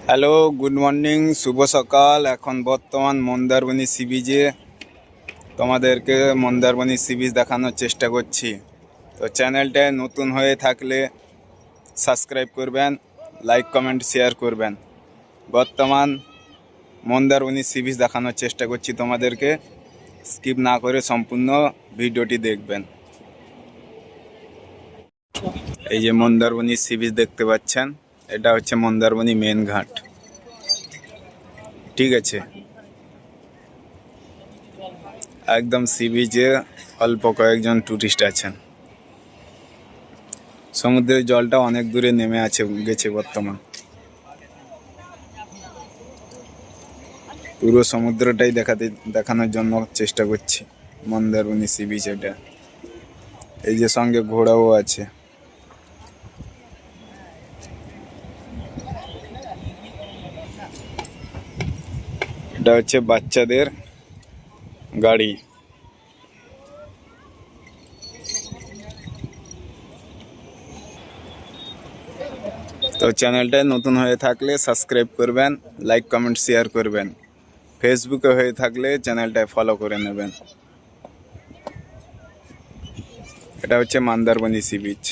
Hello, good morning, শুভ সকাল। এখন বর্তমান মন্দারমণি সি বিচে তোমাদেরকে মন্দারমণি সি বিচ দেখানোর চেষ্টা করছি। তো চ্যানেলটায় নতুন হয়ে থাকলে সাবস্ক্রাইব করবেন, লাইক কমেন্ট শেয়ার করবেন। বর্তমান মন্দারমণি সি বিচ দেখানোর চেষ্টা করছি তোমাদেরকে, স্কিপ না করে সম্পূর্ণ ভিডিওটি দেখবেন। এই যে মন্দারমণি সি বিচ দেখতে পাচ্ছেন, এটা হচ্ছে মন্দারমণি মেন ঘাট, ঠিক আছে। একদম সি বিচে অল্প কয়েকজন টুরিস্ট আছেন। সমুদ্রের জলটা অনেক দূরে নেমে গেছে বর্তমান। পুরো সমুদ্রটাই দেখানোর জন্য চেষ্টা করছি মন্দারমণি সি বিচ। এটা এই যে সঙ্গে ঘোড়াও আছে। এটা হচ্ছে বাচ্চাদের গাড়ি। তো চ্যানেলটায় নতুন হয়ে থাকলে সাবস্ক্রাইব করবেন, লাইক কমেন্ট শেয়ার করবেন। ফেসবুকে হয়ে থাকলে চ্যানেলটায় ফলো করে নেবেন। এটা হচ্ছে মন্দারমণি সি বিচ।